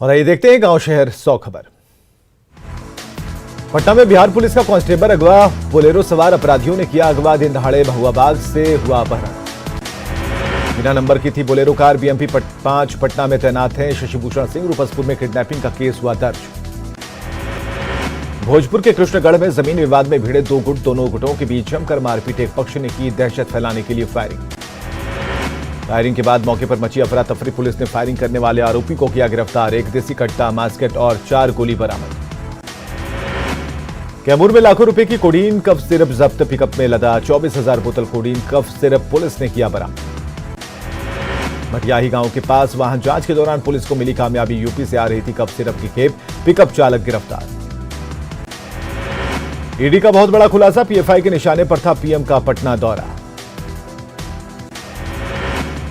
और आइए देखते हैं गांव शहर 100 खबर। पटना में बिहार पुलिस का कांस्टेबल अगवा, बोलेरो सवार अपराधियों ने किया अगवा। दिन दहाड़े महुआबाग से हुआ अपहरण। बिना नंबर की थी बोलेरो कार। बीएमपी 5 पटना में तैनात हैं शशिभूषण सिंह। रूपसपुर में किडनैपिंग का केस हुआ दर्ज। भोजपुर के कृष्णगढ़ में जमीन विवाद में भिड़े दो गुट, दोनों गुटों के बीच जमकर मारपीट। एक पक्ष ने की दहशत फैलाने के लिए फायरिंग के बाद मौके पर मची अफरा तफरी। पुलिस ने फायरिंग करने वाले आरोपी को किया गिरफ्तार। एक देसी कट्टा, मास्केट और 4 गोली बरामद। कैमूर में लाखों रुपए की कोडीन कफ सिरप जब्त। पिकअप में लदा 24,000 बोतल कोडीन कफ सिरप पुलिस ने किया बरामद। मटियाही गांव के पास वाहन जांच के दौरान पुलिस को मिली कामयाबी। यूपी से आ रही थी कफ सिरप की खेप। पिकअप चालक गिरफ्तार। ईडी का बहुत बड़ा खुलासा। पीएफआई के निशाने पर था पीएम का पटना दौरा।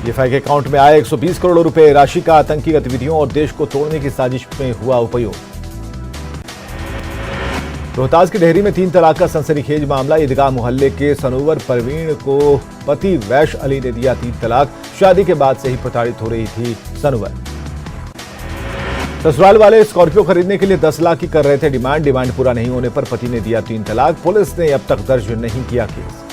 पीएफआई के अकाउंट में आए 120 करोड़ रुपए। राशि का आतंकी गतिविधियों और देश को तोड़ने की साजिश में हुआ उपयोग। रोहतास की डेहरी में 3 तलाक का सनसनीखेज मामला। ईदगाह मोहल्ले के सनोवर परवीन को पति वैश अली ने दिया 3 तलाक। शादी के बाद से ही प्रताड़ित हो रही थी सनोवर। ससुराल वाले स्कॉर्पियो खरीदने के लिए 10 लाख की कर रहे थे डिमांड पूरा नहीं होने पर पति ने दिया 3 तलाक। पुलिस ने अब तक दर्ज नहीं किया केस।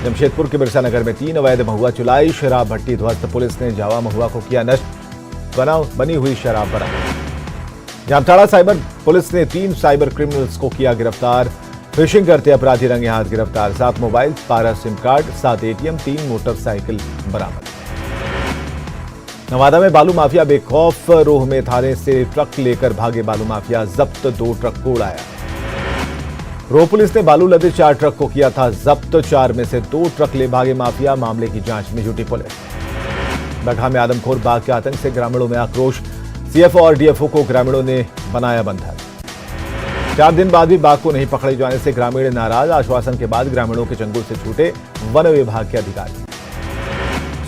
जमशेदपुर के बिरसा नगर में 3 अवैध महुआ चुलाई। शराब भट्टी ध्वस्त। पुलिस ने जावा महुआ को किया नष्ट। बनी हुई शराब बरामद। जामताड़ा साइबर पुलिस ने 3 साइबर क्रिमिनल्स को किया गिरफ्तार। फिशिंग करते अपराधी रंगे हाथ गिरफ्तार। 7 mobile, 12 SIM card, 7 ATM, 3 motorcycle बरामद। नवादा में बालू माफिया बेखौफ। रोह में थाने से ट्रक लेकर भागे बालू माफिया। जब्त 2 ट्रक को उड़ाया। रोह पुलिस ने बालू लदे 4 ट्रक को किया था जब्त। 4 में से 2 ट्रक ले भागे माफिया। मामले की जांच में जुटी पुलिस। बगहा में आदमखोर बाघ के आतंक से ग्रामीणों में आक्रोश। सीएफ और डीएफओ को ग्रामीणों ने बनाया बंधक। 4 दिन बाद भी बाघ को नहीं पकड़े जाने से ग्रामीण नाराज। आश्वासन के बाद ग्रामीणों के चंगुल से छूटे वन विभाग के अधिकारी।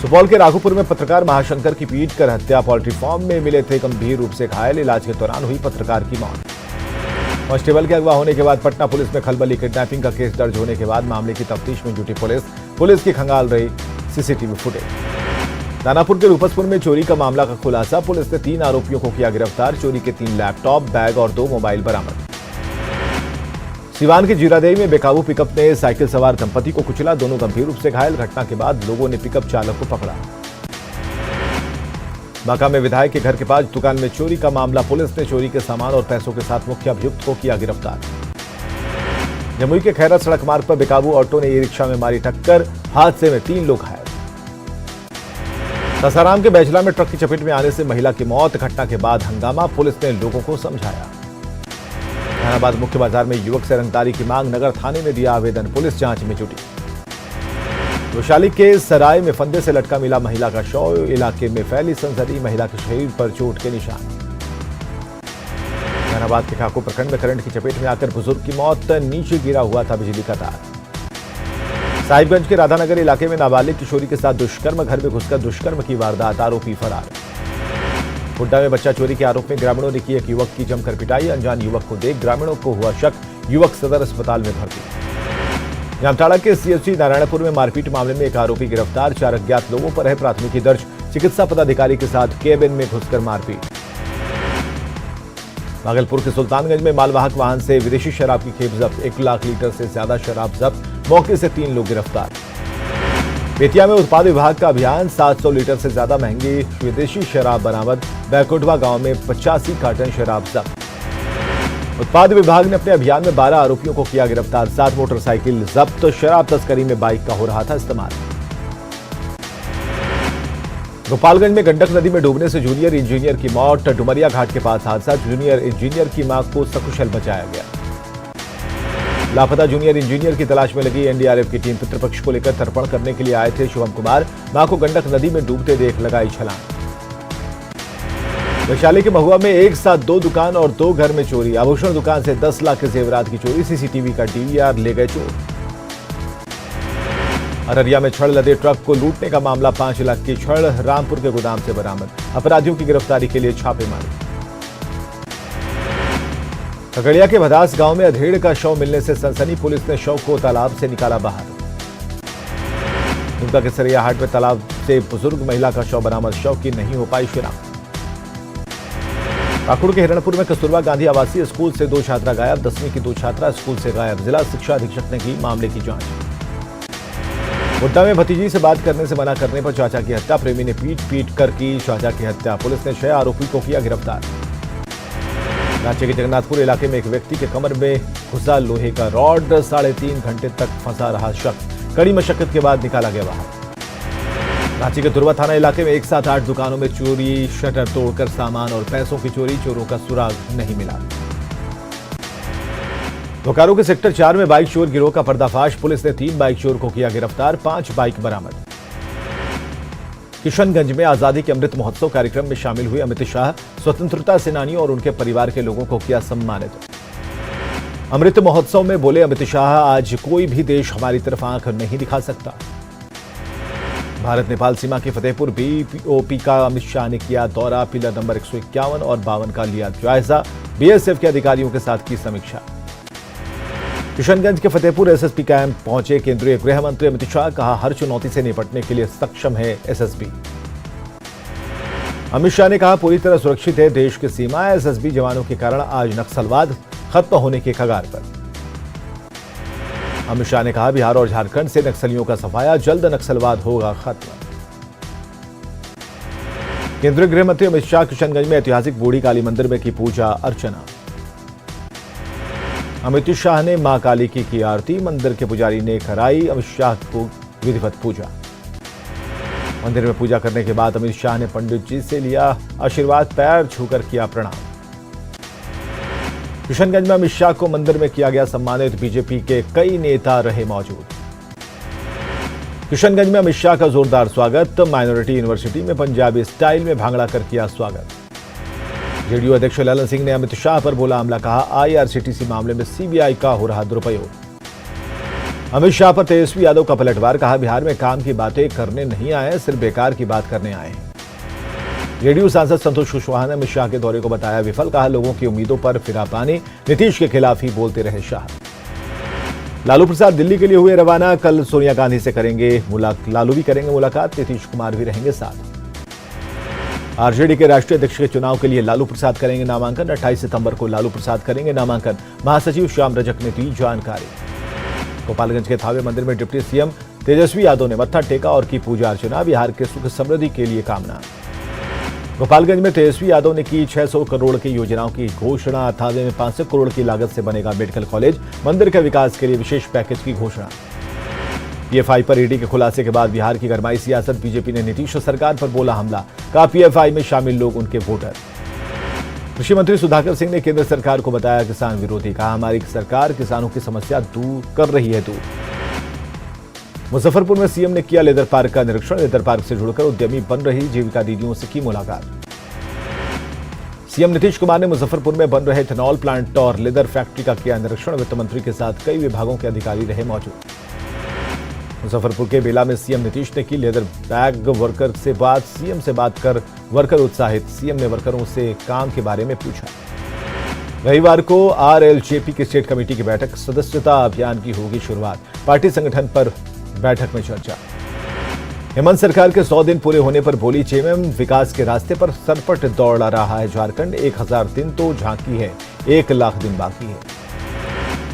सुपौल के राघोपुर में पत्रकार महाशंकर की पीट कर हत्या। पोल्ट्री फार्म में मिले थे गंभीर रूप से घायल। इलाज के दौरान हुई पत्रकार की मौत। कांस्टेबल के अगवा होने के बाद पटना पुलिस में खलबली। किडनैपिंग का केस दर्ज होने के बाद मामले की तफ्तीश में जुटी पुलिस की खंगाल रही सीसीटीवी फुटेज। दानापुर के रूपसपुर में चोरी का मामला का खुलासा। पुलिस ने 3 आरोपियों को किया गिरफ्तार। चोरी के 3 लैपटॉप, बैग और 2 मोबाइल बरामद। सिवान के जीरादेई में बेकाबू पिकअप ने साइकिल सवार दंपति को कुचला। दोनों गंभीर रूप से घायल। घटना के बाद लोगों ने पिकअप चालक को पकड़ा। बांका में विधायक के घर के पास दुकान में चोरी का मामला। पुलिस ने चोरी के सामान और पैसों के साथ मुख्य अभियुक्त को किया गिरफ्तार। जमुई के खैरा सड़क मार्ग पर बेकाबू ऑटो ने ई-रिक्शा में मारी टक्कर। हादसे में 3 लोग घायल। सासाराम के बैचला में ट्रक की चपेट में आने से महिला की मौत। घटना के बाद हंगामा। पुलिस ने लोगों को समझाया। जहानाबाद मुख्य बाजार में युवक से रंगदारी की मांग। नगर थाने में दिया आवेदन। पुलिस जांच में जुटी। वैशाली के सराय में फंदे से लटका मिला महिला का शव। इलाके में फैली सनसनी। महिला के शरीर पर चोट के निशान। जहानाबाद के काको प्रखंड में करंट की चपेट में आकर बुजुर्ग की मौत। नीचे गिरा हुआ था बिजली का तार। साहिबगंज के राधानगर इलाके में नाबालिग किशोरी के साथ दुष्कर्म। घर में घुसकर दुष्कर्म की वारदात। आरोपी फरार। हुड्डा में बच्चा चोरी के आरोप में ग्रामीणों ने की एक युवक की जमकर पिटाई। अनजान युवक को देख ग्रामीणों को हुआ शक। युवक सदर अस्पताल में भर्ती। जामताड़ा के सीएचसी नारायणपुर में मारपीट मामले में एक आरोपी गिरफ्तार। 4 अज्ञात लोगों पर है प्राथमिकी दर्ज। चिकित्सा पदाधिकारी के साथ केबिन में घुसकर मारपीट। भागलपुर के सुल्तानगंज में मालवाहक वाहन से विदेशी शराब की खेप जब्त। 1 लाख लीटर से ज्यादा शराब जब्त। मौके से 3 लोग गिरफ्तार। बेतिया में उत्पाद विभाग का अभियान। 700 लीटर से ज्यादा महंगी विदेशी शराब बरामद। बैकुंठवा गांव में 85 कार्टन शराब जब्त। उत्पाद विभाग ने अपने अभियान में 12 आरोपियों को किया गिरफ्तार। 7 मोटरसाइकिल जब्त। शराब तस्करी में बाइक का हो रहा था इस्तेमाल। गोपालगंज में गंडक नदी में डूबने से जूनियर इंजीनियर की मौत। डुमरिया घाट के पास हादसा। जूनियर इंजीनियर की मां को सकुशल बचाया गया। लापता जूनियर इंजीनियर की तलाश में लगी एनडीआरएफ की टीम। पितृपक्ष को लेकर तर्पण करने के लिए आए थे शुभम कुमार। मां को गंडक नदी में डूबते देख लगाई छलांग। वैशाली के महुआ में एक साथ 2 दुकान और 2 घर में चोरी। आभूषण दुकान से 10 लाख के जेवरात की चोरी। सीसीटीवी का डीवीआर ले गए चोर। अररिया में छड़ लदे ट्रक को लूटने का मामला। 5 लाख की छड़ रामपुर के गोदाम से बरामद। अपराधियों की गिरफ्तारी के लिए छापेमारी। खगड़िया के भदास गांव में अधेड़ का शव मिलने से सनसनी। पुलिस ने शव को तालाब से निकाला बाहर। दुमका के सरियाहाट में तालाब से बुजुर्ग महिला का शव बरामद। शव की नहीं हो पाई शिनाख्त। पाकुड़ के हिरणपुर में कस्तूरबा गांधी आवासीय स्कूल से 2 छात्रा गायब, 10वीं की 2 छात्रा स्कूल से गायब। जिला शिक्षा अधीक्षक ने की मामले की जांच। गोड्डा में भतीजी से बात करने से मना करने पर चाचा की हत्या, प्रेमी ने पीट कर की चाचा की हत्या। पुलिस ने 6 आरोपी को किया गिरफ्तार। रांची के जगन्नाथपुर इलाके में एक व्यक्ति के कमर में घुसा लोहे का रॉड, 3.5 घंटे तक फंसा रहा शख्स, कड़ी मशक्कत के बाद निकाला गया बाहर। रांची के दुर्वा थाना इलाके में एक साथ 8 दुकानों में चोरी, शटर तोड़कर सामान और पैसों की चोरी, चोरों का सुराग नहीं मिला। बोकारो के सेक्टर 4 में बाइक चोर गिरोह का पर्दाफाश, पुलिस ने 3 बाइक चोर को किया गिरफ्तार, 5 बाइक बरामद। किशनगंज में आजादी के अमृत महोत्सव कार्यक्रम में शामिल हुए अमित शाह, स्वतंत्रता सेनानियों और उनके परिवार के लोगों को किया सम्मानित। अमृत महोत्सव में बोले अमित शाह, आज कोई भी देश हमारी तरफ आंख नहीं दिखा सकता। भारत नेपाल सीमा के फतेहपुर बीओपी का अमित शाह ने किया दौरा, पिलर नंबर 151 और 52 का लिया जायजा, बीएसएफ के अधिकारियों के साथ की समीक्षा। किशनगंज के फतेहपुर एसएसपी कैंप पहुंचे केंद्रीय गृह मंत्री अमित शाह, कहा हर चुनौती से निपटने के लिए सक्षम है एसएसबी। अमित शाह ने कहा पूरी तरह सुरक्षित है देश की सीमा, एसएसबी जवानों के कारण आज नक्सलवाद खत्म होने के कगार पर। अमित शाह ने कहा बिहार और झारखंड से नक्सलियों का सफाया, जल्द नक्सलवाद होगा खत्म। केंद्रीय गृह मंत्री अमित शाह किशनगंज में ऐतिहासिक बूढ़ी काली मंदिर में की पूजा अर्चना। अमित शाह ने मां काली की आरती, मंदिर के पुजारी ने कराई अमित शाह को विधिवत पूजा। मंदिर में पूजा करने के बाद अमित शाह ने पंडित जी से लिया आशीर्वाद, पैर छूकर किया प्रणाम। किशनगंज में अमित शाह को मंदिर में किया गया सम्मानित, बीजेपी के कई नेता रहे मौजूद। किशनगंज में अमित शाह का जोरदार स्वागत, माइनॉरिटी यूनिवर्सिटी में पंजाबी स्टाइल में भांगड़ा कर किया स्वागत। जेडीयू अध्यक्ष ललन सिंह ने अमित शाह पर बोला हमला, कहा आईआरसीटीसी मामले में सीबीआई का हो रहा दुरुपयोग। अमित शाह पर तेजस्वी यादव का पलटवार, कहा बिहार में काम की बातें करने नहीं आए, सिर्फ बेकार की बात करने आए हैं। जेडीयू सांसद संतोष कुशवाहा ने अमित शाह के दौरे को बताया विफल, कहा लोगों की उम्मीदों पर फिरा पानी, नीतीश के खिलाफ ही बोलते रहे शाह। लालू प्रसाद दिल्ली के लिए हुए रवाना, कल सोनिया गांधी से करेंगे लालू भी करेंगे मुलाकात, नीतीश कुमार भी रहेंगे साथ। आरजेडी के राष्ट्रीय अध्यक्ष के चुनाव के लिए लालू प्रसाद करेंगे नामांकन, 28 सितंबर को लालू प्रसाद करेंगे नामांकन, महासचिव श्याम रजक ने दी जानकारी। गोपालगंज के थावे मंदिर में डिप्टी सीएम तेजस्वी यादव ने मत्था टेका और की पूजा अर्चना, बिहार के सुख समृद्धि के लिए कामना। गोपालगंज में तेजस्वी यादव ने की 600 करोड़ की योजनाओं की घोषणा, थावे में 500 करोड़ की लागत से बनेगा मेडिकल कॉलेज, मंदिर के विकास के लिए विशेष पैकेज की घोषणा। पीएफआई पर ईडी के खुलासे के बाद बिहार की गरमाई सियासत, बीजेपी ने नीतीश सरकार पर बोला हमला, कहा पीएफआई में शामिल लोग उनके वोटर। कृषि मंत्री सुधाकर सिंह ने केंद्र सरकार को बताया किसान विरोधी, कहा हमारी सरकार किसानों की समस्या दूर कर रही है दूर। मुजफ्फरपुर में सीएम ने किया लेदर पार्क का निरीक्षण, लेदर पार्क से जुड़कर उद्यमी बन रही जीविका दीदियों से की मुलाकात। सीएम नीतीश कुमार ने मुजफ्फरपुर में बन रहे इथेनॉल प्लांट और लेदर फैक्ट्री का किया निरीक्षण, वित्त मंत्री के साथ कई विभागों के अधिकारी रहे मौजूद। मुजफ्फरपुर के बेला में सीएम नीतीश ने की लेदर बैग वर्कर से बात, सीएम से बात कर वर्कर उत्साहित, सीएम ने वर्करों से काम के बारे में पूछा। रविवार को आरएलजेपी की स्टेट कमेटी की बैठक, सदस्यता अभियान की होगी शुरुआत, पार्टी संगठन पर बैठक में चर्चा। हेमंत सरकार के 100 दिन पूरे होने पर बोली जेएमएम, विकास के रास्ते पर सरपट दौड़ रहा है झारखंड, 1000 दिन तो झांकी है, 1 लाख दिन बाकी है।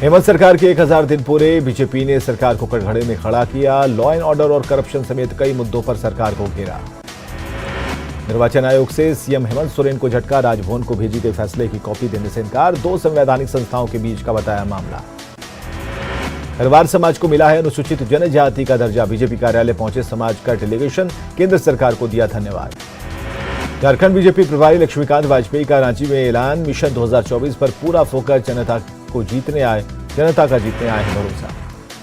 हेमंत सरकार के 1000 दिन पूरे, बीजेपी ने सरकार को कटघरे में खड़ा किया, लॉ एंड ऑर्डर और करप्शन समेत कई मुद्दों पर सरकार को घेरा। निर्वाचन आयोग से सीएम हेमंत सोरेन को झटका, राजभवन को भेजी गई फैसले की कॉपी देने से इनकार, 2 संवैधानिक संस्थाओं के बीच का बताया मामला। खरवार समाज को मिला है अनुसूचित जनजाति का दर्जा, बीजेपी कार्यालय पहुंचे समाज का डेलीगेशन, केंद्र सरकार को दिया धन्यवाद। झारखंड बीजेपी प्रभारी लक्ष्मीकांत वाजपेयी का रांची में ऐलान, मिशन 2024 पर पूरा फोकस, जनता का जीतने आए हैं भरोसा।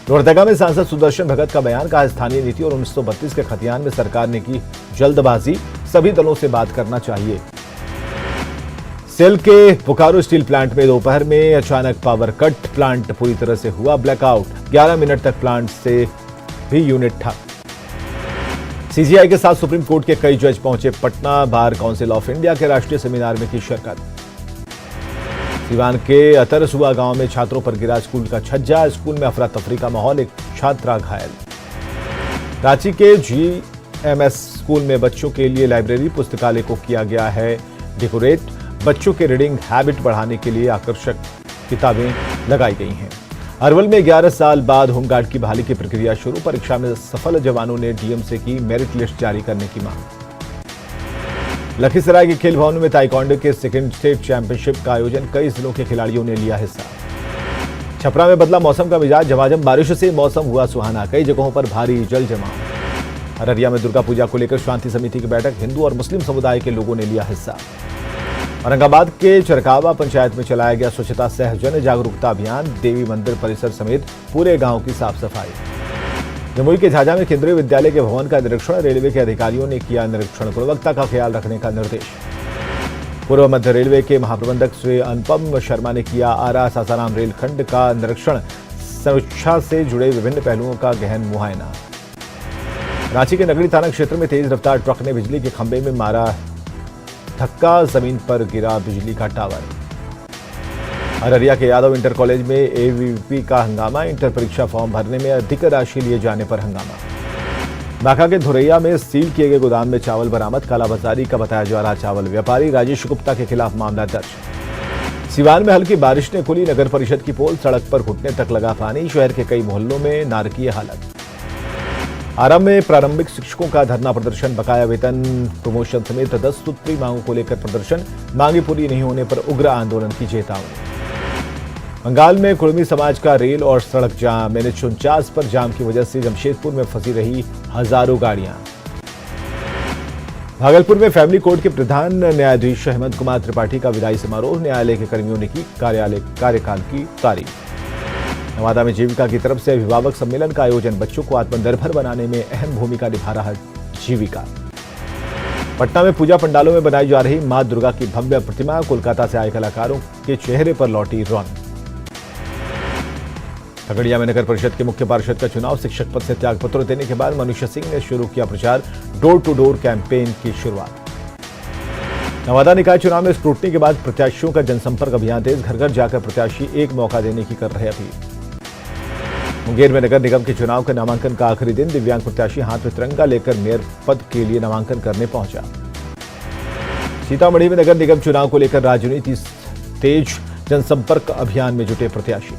लोहरदगा में सांसद सुदर्शन भगत का बयान, कहा स्थानीय नीति और 1932 के खतियान में सरकार ने की जल्दबाजी, सभी दलों से बात करना चाहिए। सेल के बोकारो स्टील प्लांट में दोपहर में अचानक पावर कट, प्लांट पूरी तरह से हुआ ब्लैकआउट, 11 मिनट तक प्लांट से भी यूनिट ठप। सीजीआई के साथ सुप्रीम कोर्ट के कई जज पहुंचे Patna, bar council of India के राष्ट्रीय सेमिनार में की शिरकत। सिवान के अतरसुआ गांव में छात्रों पर गिरा स्कूल का छज्जा, स्कूल में अफरा तफरी का माहौल, एक छात्रा घायल। रांची के जीएमएस स्कूल में बच्चों के लिए लाइब्रेरी पुस्तकालय को किया गया है डेकोरेट, बच्चों के रीडिंग हैबिट बढ़ाने के लिए आकर्षक किताबें लगाई गई हैं। अरवल में 11 साल बाद होमगार्ड की बहाली की प्रक्रिया शुरू। परीक्षा में सफल जवानों ने डीएम से की मेरिट लिस्ट जारी करने की मांग। लखीसराय के खेल भवन में ताइक्वांडो के सेकंड स्टेट चैंपियनशिप का आयोजन, कई जिलों के खिलाड़ियों ने लिया हिस्सा। छपरा में बदला मौसम का मिजाज, झमाझम बारिश से मौसम हुआ सुहाना, कई जगहों पर भारी जल जमाव। अररिया में दुर्गा पूजा को लेकर शांति समिति की बैठक, हिंदू और मुस्लिम समुदाय के लोगों ने लिया हिस्सा। औरंगाबाद के चरकावा पंचायत में चलाया गया स्वच्छता सह जन जागरूकता अभियान, देवी मंदिर परिसर समेत पूरे गांव की साफ सफाई। जमुई के झाझा में केंद्रीय विद्यालय के भवन का निरीक्षण, रेलवे के अधिकारियों ने किया निरीक्षण, गुणवत्ता का ख्याल रखने का निर्देश। पूर्व मध्य रेलवे के महाप्रबंधक श्री अनुपम शर्मा ने किया आरा सासाराम रेलखंड का निरीक्षण, सुरक्षा से जुड़े विभिन्न पहलुओं का गहन मुआयना। रांची के नगरी थाना क्षेत्र में तेज रफ्तार ट्रक ने बिजली के खंभे में मारा धक्का, जमीन पर गिरा बिजली का टावर। अररिया के यादव इंटर कॉलेज में एवीपी का हंगामा, इंटर परीक्षा फॉर्म भरने में अधिक राशि लिए जाने पर हंगामा। बांका के धुरैया में सील किए गए गोदाम में चावल बरामद, कालाबाजारी का बताया जा रहा चावल व्यापारी राजेश गुप्ता के खिलाफ मामला दर्ज। सिवान में हल्की बारिश ने खुली नगर परिषद की पोल, सड़क पर घुटने तक लगा पानी, शहर के कई मोहल्लों में नारकीय हालत। आरंभ में प्रारंभिक शिक्षकों का धरना प्रदर्शन, बकाया वेतन, प्रमोशन समेत 10 सूत्री मांगों को लेकर प्रदर्शन, मांगे पूरी नहीं होने पर उग्र आंदोलन की चेतावनी। बंगाल में कुर्मी समाज का रेल और सड़क जाम, NH49 पर जाम की वजह से जमशेदपुर में फंसी रही हजारों गाड़ियां। भागलपुर में फैमिली कोर्ट के प्रधान न्यायाधीश हेमंत कुमार त्रिपाठी का विदाई समारोह, न्यायालय के कर्मियों ने की कार्यकाल की तारीफ। नवादा में जीविका की तरफ से अभिभावक सम्मेलन का आयोजन, बच्चों को आत्मनिर्भर बनाने में अहम भूमिका निभा रहा जीविका। पटना में पूजा पंडालों में बनाई जा रही मां दुर्गा की भव्य प्रतिमा, कोलकाता से आए कलाकारों के चेहरे पर लौटी रौनक। खगड़िया में नगर परिषद के मुख्य पार्षद का चुनाव, शिक्षक पद से त्यागपत्र देने के बाद मनुष्य सिंह ने शुरू किया प्रचार, डोर टू डोर कैंपेन की शुरुआत। नवादा निकाय चुनाव में स्क्रूटनी के बाद प्रत्याशियों का जनसंपर्क अभियान तेज, घर घर जाकर प्रत्याशी एक मौका देने की कर रहे अपील। मुंगेर में नगर निगम के चुनाव के नामांकन का आखिरी दिन, दिव्यांग प्रत्याशी हाथ में तिरंगा लेकर मेयर पद के लिए नामांकन करने पहुंचा। सीतामढ़ी में नगर निगम चुनाव को लेकर राजनीति तेज, जनसंपर्क अभियान में जुटे प्रत्याशी।